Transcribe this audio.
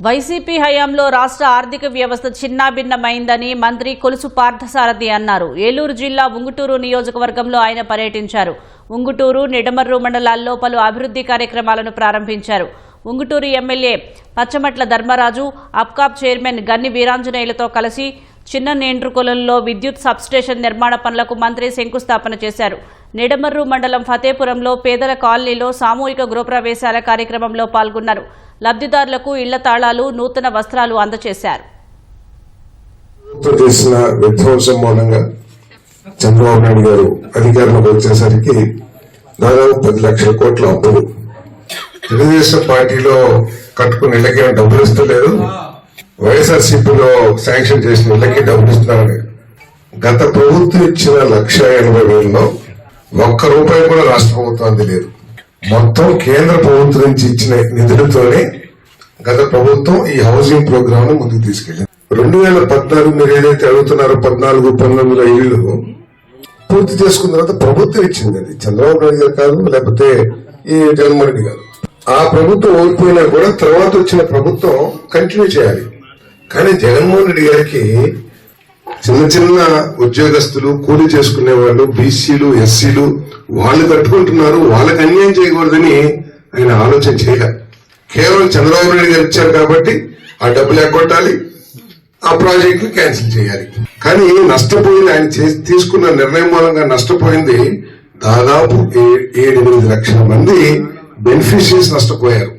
YCP హయాంలో రాష్ట్ర ఆర్థిక వ్యవస్థ చిన్నాభిన్నమైందని మంత్రి కొలుసు పార్థసారథి అన్నారు. ఏలూరు జిల్లా ఉంగుటూరు నియోజకవర్గంలో ఆయన పర్యటించారు. ఉంగుటూరు, నిడమర్రు మండలాల్లో పలు అభివృద్ధి కార్యక్రమాలను ప్రారంభించారు. ఉంగుటూరు ఎమ్మెల్యే పచ్చమట్ల ధర్మరాజు, అప్కాప్ చైర్మన్ గన్ని వీరాంజనేయులతో కలిసి చిన్న నేండ్రుకొలంలో విద్యుత్ సబ్స్టేషన్ నిర్మాణ పనులకు మంత్రి శంకుస్థాపన చేశారు. నిడమర్రు మండలం ఫతేపురంలో పేదల కాలనీలో సామూహిక గృహప్రవేశాల కార్యక్రమంలో పాల్గొన్నారు. లబ్ధిదారులకు ఇళ్ల తాళాలు, నూతన వస్త్రాలు అందజేశారు. చేసిన విధ్వంసం మూలంగా చంద్రబాబు నాయుడు గారు అధికారంలోకి వచ్చేసరికి దాదాపు 10 లక్షల కోట్ల అప్పులు. తెలుగుదేశం పార్టీలో కట్టుకున్న ఇళ్లకి డబ్బులు ఇస్తలేదు, వైఎస్ఆర్సీపీలో శాంక్షన్ చేసిన ఇళ్లకి డబ్బులు ఇస్తున్నారని. గత ప్రభుత్వం ఇచ్చిన 1,80,000లో ఒక్క రూపాయి కూడా రాష్ట్ర ప్రభుత్వం అందలేదు. మొత్తం కేంద్ర ప్రభుత్వం నుంచి ఇచ్చిన నిధులతోనే గత ప్రభుత్వం ఈ హౌసింగ్ ప్రోగ్రామ్ ను ముందుకు తీసుకెళ్లింది. 2014 మీరు ఏదైతే అడుగుతున్నారో 14-19 ఇళ్లు పూర్తి చేసుకున్న తర్వాత ప్రభుత్వం ఇచ్చింది. అది చంద్రబాబు నాయుడు గారు కాదు, లేకపోతే ఈ జగన్మోహన్ రెడ్డి గారు. ఆ ప్రభుత్వం ఓడిపోయినా కూడా తర్వాత వచ్చిన ప్రభుత్వం కంటిన్యూ చేయాలి. కానీ జగన్మోహన్ రెడ్డి గారికి చిన్న చిన్న ఉద్యోగస్తులు, కూలీ చేసుకునే వాళ్ళు, బీసీలు, ఎస్సీలు వాళ్ళు కట్టుకుంటున్నారు, వాళ్ళకి అన్యాయం చేయకూడదని ఆయన ఆలోచన చేయలేదు. కేవలం చంద్రబాబు నాయుడు గారు ఇచ్చారు కాబట్టి ఆ డబ్బులు ఎగ్గొట్టాలి, ఆ ప్రాజెక్టులు క్యాన్సిల్ చేయాలి. కానీ నష్టపోయింది, ఆయన తీసుకున్న నిర్ణయం మూలంగా నష్టపోయింది దాదాపు 7-8 లక్షల మంది బెనిఫిషియరీస్ నష్టపోయారు.